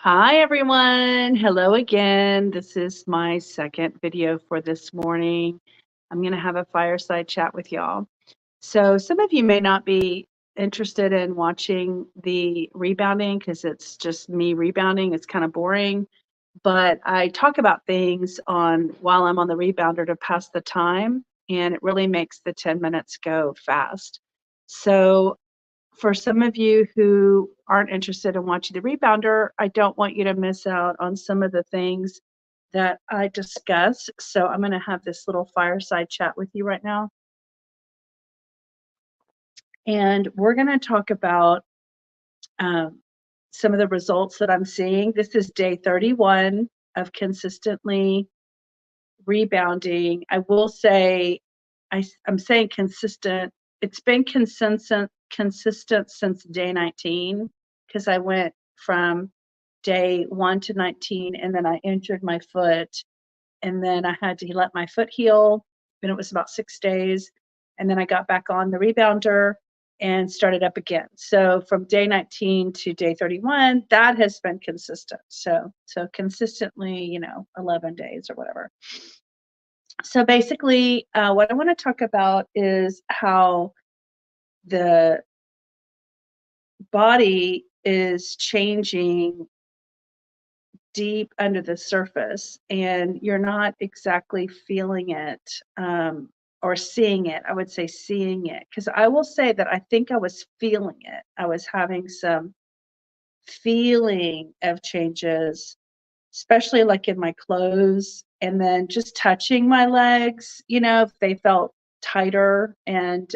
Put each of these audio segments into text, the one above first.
Hi everyone. Hello again. This is my second video for this morning. I'm going to have a fireside chat with y'all. So some of you may not be interested in watching the rebounding because it's just me rebounding. It's kind of boring, but I talk about things on while I'm on the rebounder to pass the time, and it really makes the 10 minutes go fast. So for some of you who aren't interested in watching the rebounder, I don't want you to miss out on some of the things that I discuss. So I'm going to have this little fireside chat with you right now. And we're going to talk about some of the results that I'm seeing. This is day 31 of consistently rebounding. I will say, I'm saying consistent. It's been consistent since day 19 because I went from day 1 to 19 and then I injured my foot and then I had to let my foot heal. And it was about 6 days. And then I got back on the rebounder and started up again. So from day 19 to day 31, that has been consistent. So consistently, 11 days or whatever. So basically, what I want to talk about is how the body is changing deep under the surface, and you're not exactly feeling it or seeing it. I would say seeing it, because I will say that I think I was feeling it. I was having some feeling of changes, especially like in my clothes, and then just touching my legs, if they felt tighter and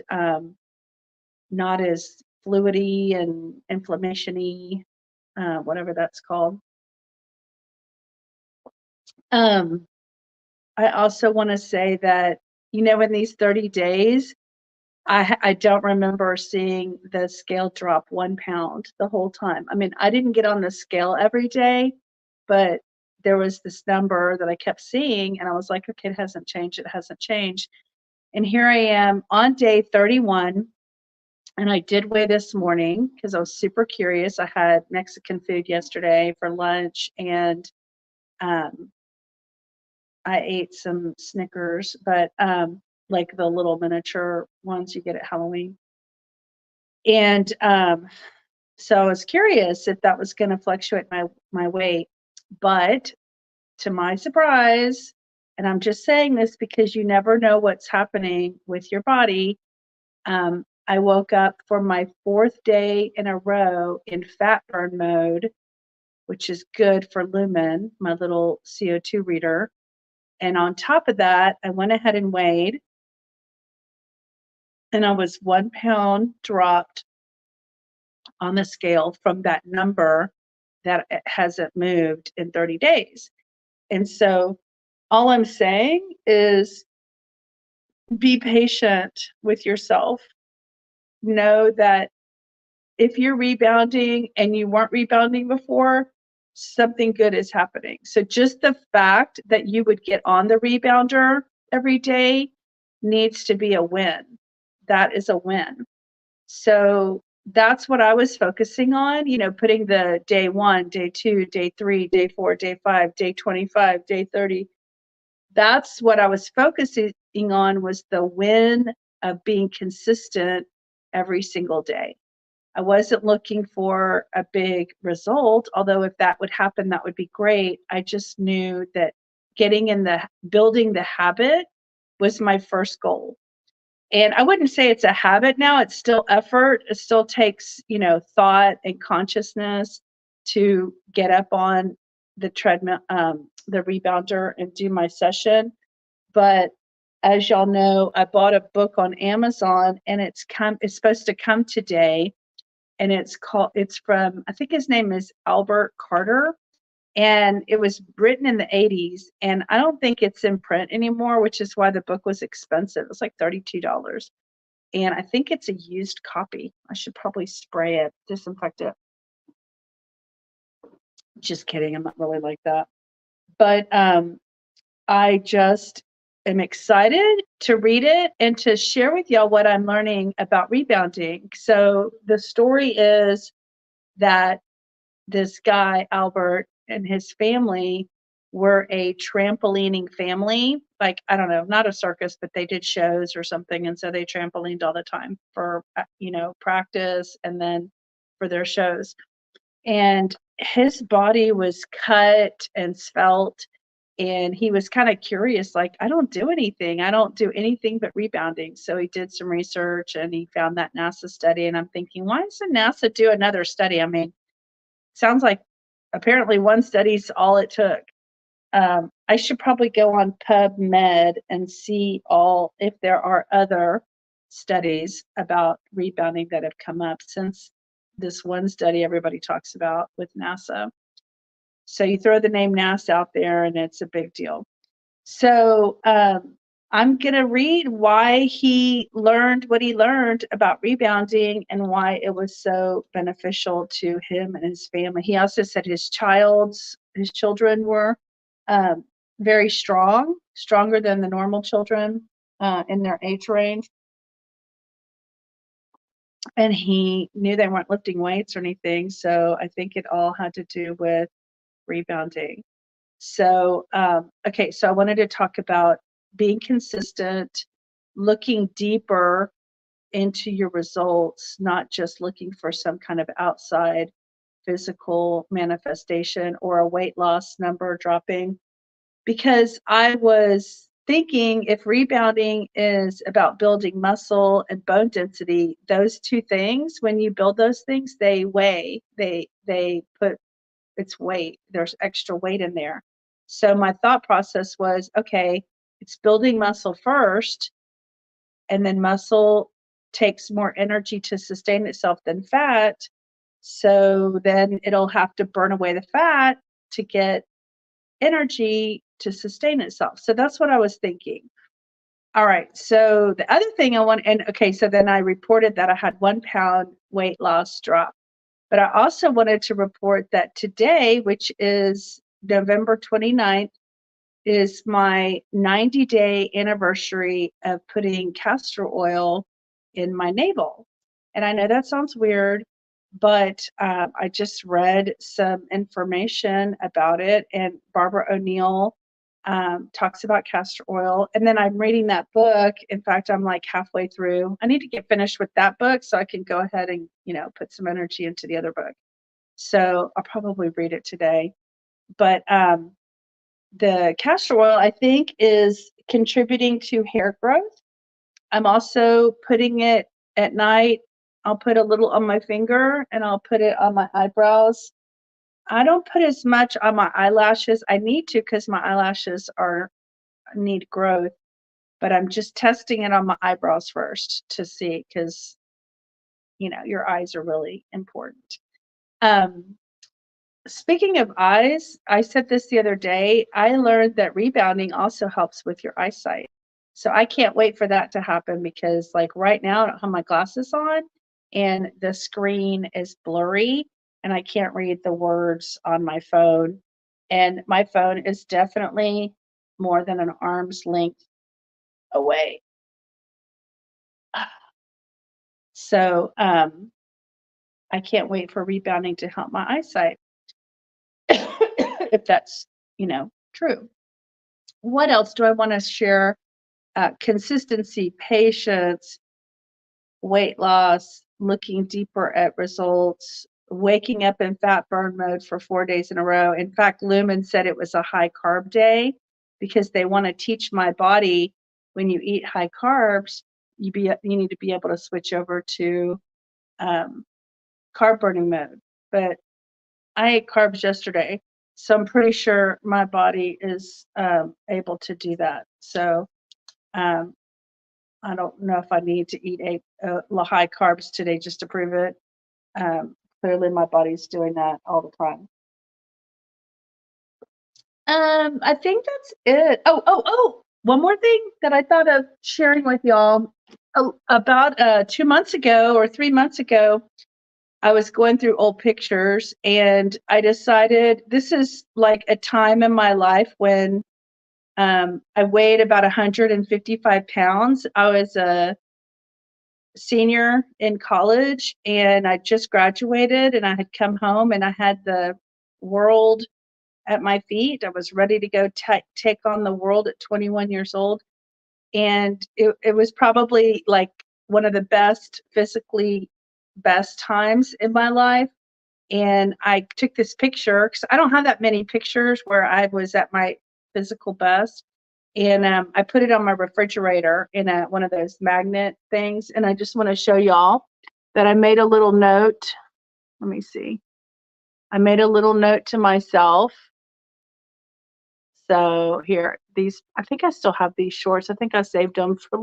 not as fluidy and inflammation-y, whatever that's called. I also want to say that, in these 30 days, I don't remember seeing the scale drop 1 pound the whole time. I mean, I didn't get on the scale every day, but there was this number that I kept seeing, and I was like, okay, it hasn't changed. It hasn't changed. And here I am on day 31, and I did weigh this morning because I was super curious. I had Mexican food yesterday for lunch, and I ate some Snickers, but like the little miniature ones you get at Halloween. And so I was curious if that was going to fluctuate my weight, but to my surprise, and I'm just saying this because you never know what's happening with your body, I woke up for my 4th day in a row in fat burn mode, which is good for Lumen, my little CO2 reader. And on top of that, I went ahead and weighed, and I was 1 pound dropped on the scale from that number that it hasn't moved in 30 days. And so all I'm saying is be patient with yourself. Know that if you're rebounding and you weren't rebounding before, something good is happening. So just the fact that you would get on the rebounder every day needs to be a win. That is a win. So that's what I was focusing on, putting the day 1, day 2, day 3, day 4, day 5, day 25, day 30. That's what I was focusing on, was the win of being consistent every single day. I wasn't looking for a big result, although if that would happen, that would be great. I just knew that building the habit was my first goal. And I wouldn't say it's a habit now. It's still effort. It still takes, thought and consciousness to get up on the treadmill, the rebounder, and do my session. But as y'all know, I bought a book on Amazon, and it's supposed to come today. And it's from, I think his name is Albert Carter. And it was written in the 80s, and I don't think it's in print anymore, which is why the book was expensive. It was like $32. And I think it's a used copy. I should probably spray it, disinfect it. Just kidding. I'm not really like that. But I just am excited to read it and to share with y'all what I'm learning about rebounding. So the story is that this guy, Albert, and his family were a trampolining family. Like, I don't know, not a circus, but they did shows or something. And so they trampolined all the time for, practice and then for their shows. And his body was cut and svelte. And he was kind of curious, like, I don't do anything. I don't do anything but rebounding. So he did some research and he found that NASA study. And I'm thinking, why doesn't NASA do another study? I mean, sounds like apparently one study's all it took. I should probably go on PubMed and see if there are other studies about rebounding that have come up since this one study everybody talks about with NASA. So you throw the name NASA out there and it's a big deal. So I'm going to read why he learned what he learned about rebounding and why it was so beneficial to him and his family. He also said his children were very strong, stronger than the normal children in their age range. And he knew they weren't lifting weights or anything. So I think it all had to do with rebounding. So, okay, so I wanted to talk about being consistent, looking deeper into your results, not just looking for some kind of outside physical manifestation or a weight loss number dropping. Because I was thinking if rebounding is about building muscle and bone density, those two things, when you build those things, they weigh, they put its weight, there's extra weight in there. So my thought process was, okay, it's building muscle first, and then muscle takes more energy to sustain itself than fat. So then it'll have to burn away the fat to get energy to sustain itself. So that's what I was thinking. All right. So the other thing so then I reported that I had 1 pound weight loss drop. But I also wanted to report that today, which is November 29th, is my 90-day anniversary of putting castor oil in my navel. And I know that sounds weird, but I just read some information about it, and Barbara O'Neill talks about castor oil. And then I'm reading that book. In fact, I'm like halfway through. I need to get finished with that book so I can go ahead and, put some energy into the other book. So I'll probably read it today. But the castor oil, I think, is contributing to hair growth. I'm also putting it at night. I'll put a little on my finger and I'll put it on my eyebrows. I don't put as much on my eyelashes. I need to because my eyelashes need growth, but I'm just testing it on my eyebrows first to see because, your eyes are really important. Speaking of eyes, I said this the other day. I learned that rebounding also helps with your eyesight. So I can't wait for that to happen because, like, right now, I don't have my glasses on and the screen is blurry and I can't read the words on my phone. And my phone is definitely more than an arm's length away. So I can't wait for rebounding to help my eyesight. If that's, true. What else do I want to share? Consistency, patience, weight loss, looking deeper at results, waking up in fat burn mode for 4 days in a row. In fact, Lumen said it was a high carb day because they want to teach my body when you eat high carbs, you need to be able to switch over to carb burning mode. But I ate carbs yesterday, so I'm pretty sure my body is able to do that. So I don't know if I need to eat high carbs today just to prove it. Clearly, my body's doing that all the time. I think that's it. Oh! One more thing that I thought of sharing with y'all. About 2 months ago or 3 months ago, I was going through old pictures and I decided this is like a time in my life when I weighed about 155 pounds. I was a senior in college, and I just graduated, and I had come home, and I had the world at my feet. I was ready to go take on the world at 21 years old. And it was probably like one of the physically best times in my life. And I took this picture because I don't have that many pictures where I was at my physical best. And I put it on my refrigerator in one of those magnet things. And I just want to show y'all that I made a little note. Let me see. I made a little note to myself. So here, I think I still have these shorts. I think I saved them for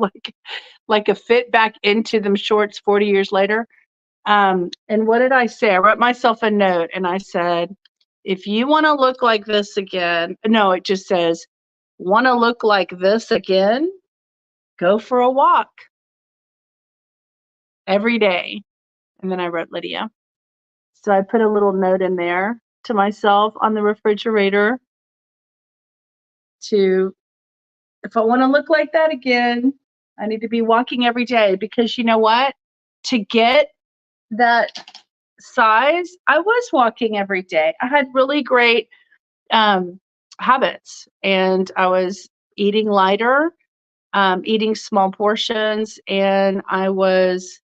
like a fit back into them shorts 40 years later. And what did I say? I wrote myself a note and I said, if you want to look like this again, no, it just says, want to look like this again, go for a walk every day. And then I wrote Lydia. So I put a little note in there to myself on the refrigerator if I want to look like that again, I need to be walking every day, because you know what? To get that size, I was walking every day. I had really great habits, and I was eating lighter, eating small portions, and I was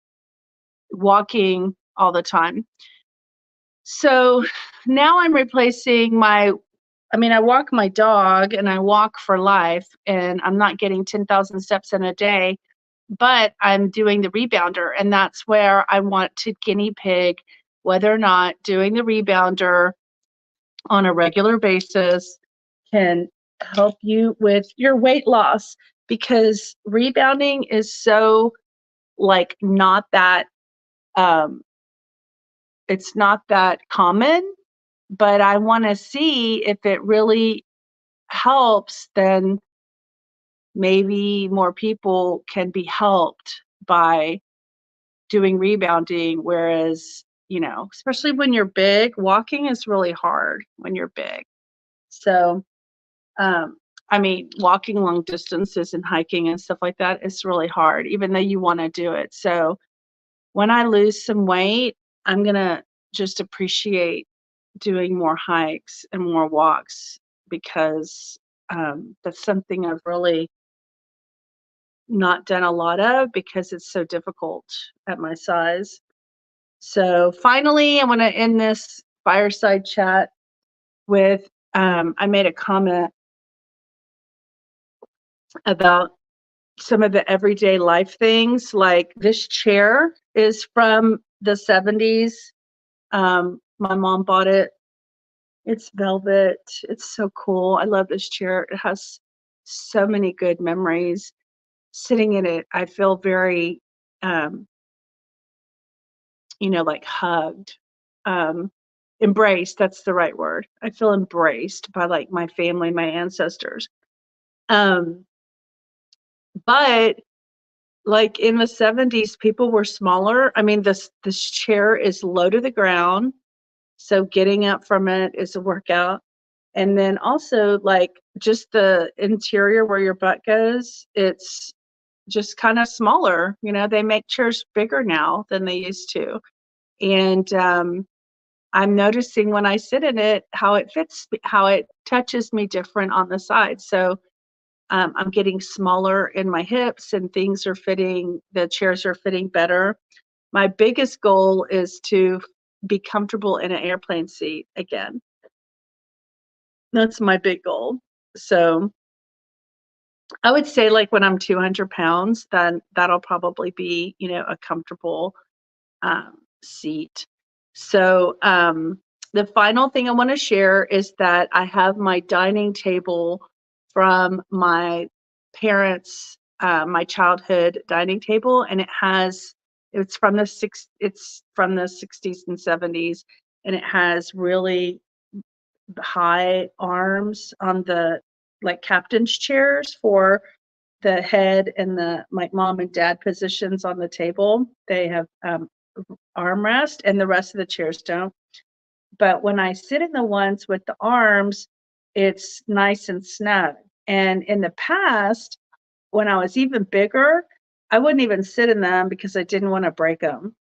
walking all the time. So now I'm replacing I walk my dog and I walk for life, and I'm not getting 10,000 steps in a day, but I'm doing the rebounder. And that's where I want to guinea pig whether or not doing the rebounder on a regular basis can help you with your weight loss, because rebounding is so not that, it's not that common, but I want to see if it really helps, then maybe more people can be helped by doing rebounding. Whereas, especially when you're big, walking is really hard when you're big. So, walking long distances and hiking and stuff like that is really hard, even though you want to do it. So when I lose some weight, I'm going to just appreciate doing more hikes and more walks, because that's something I've really not done a lot of, because it's so difficult at my size. So finally, I want to end this fireside chat with I made a comment about some of the everyday life things. Like, this chair is from the 70s. My mom bought it. It's velvet. It's so cool. I love this chair. It has so many good memories. Sitting in it, I feel very, hugged, embraced. That's the right word. I feel embraced by my family, my ancestors. But in the 70s, people were smaller. This chair is low to the ground, so getting up from it is a workout. And then also, just the interior where your butt goes, it's just kind of smaller. They make chairs bigger now than they used to. And I'm noticing when I sit in it, how it fits, how it touches me different on the side. So I'm getting smaller in my hips, and the chairs are fitting better. My biggest goal is to be comfortable in an airplane seat again. That's my big goal. So I would say when I'm 200 pounds, then that'll probably be, a comfortable seat. So the final thing I want to share is that I have my dining table from my parents, my childhood dining table, and it's from the 60s and 70s, and it has really high arms on the captain's chairs for the head and the mom and dad positions on the table. They have armrest, and the rest of the chairs don't. But when I sit in the ones with the arms, it's nice and snug. And in the past, when I was even bigger, I wouldn't even sit in them because I didn't want to break them.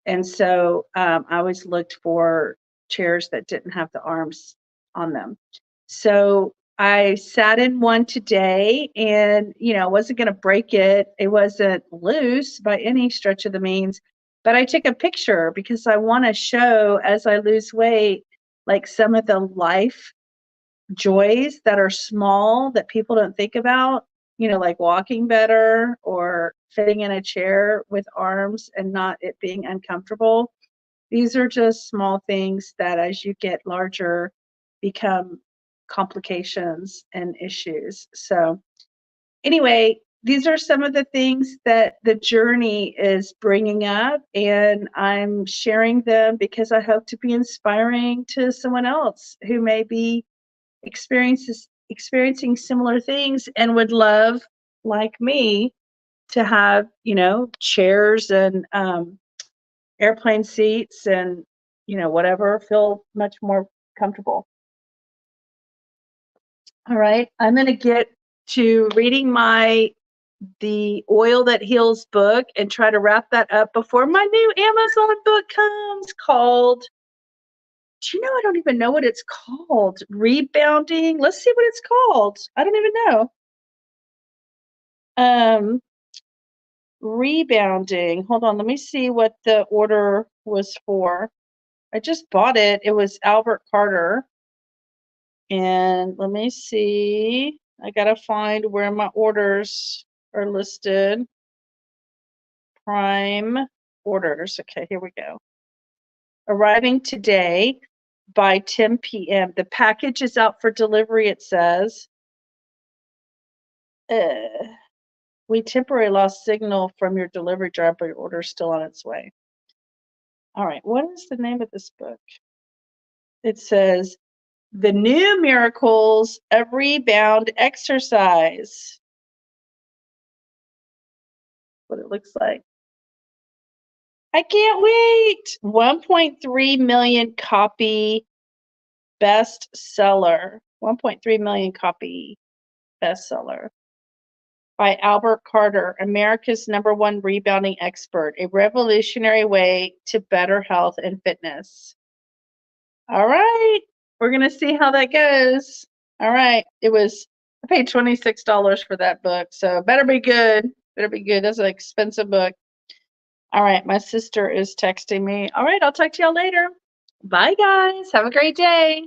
And so I always looked for chairs that didn't have the arms on them. So I sat in one today and, I wasn't going to break it. It wasn't loose by any stretch of the means, but I took a picture because I want to show as I lose weight, like some of the life joys that are small that people don't think about, like walking better or sitting in a chair with arms and not it being uncomfortable. These are just small things that as you get larger become complications and issues. So anyway, these are some of the things that the journey is bringing up, and I'm sharing them because I hope to be inspiring to someone else who may be experiencing similar things and would love, like me, to have chairs and airplane seats and whatever, feel much more comfortable. All right, I'm going to get to reading the Oil That Heals book and try to wrap that up before my new Amazon book comes, called, do you know, I don't even know what it's called. Rebounding. Let's see what it's called. I don't even know. Rebounding. Hold on. Let me see what the order was for. I just bought it. It was Albert Carter. And let me see. I got to find where my orders are listed. Prime orders. Okay, here we go. Arriving today by 10 p.m. The package is out for delivery, it says. We temporarily lost signal from your delivery driver, but your order is still on its way. All right, what is the name of this book? It says, The New Miracles of Rebound Exercise. What it looks like. I can't wait. 1.3 million copy bestseller. 1.3 million copy bestseller by Albert Carter, America's #1 rebounding expert, a revolutionary way to better health and fitness. All right, we're going to see how that goes. All right, I paid $26 for that book, so better be good. Better be good. That's an expensive book. All right, my sister is texting me. All right, I'll talk to y'all later. Bye, guys. Have a great day.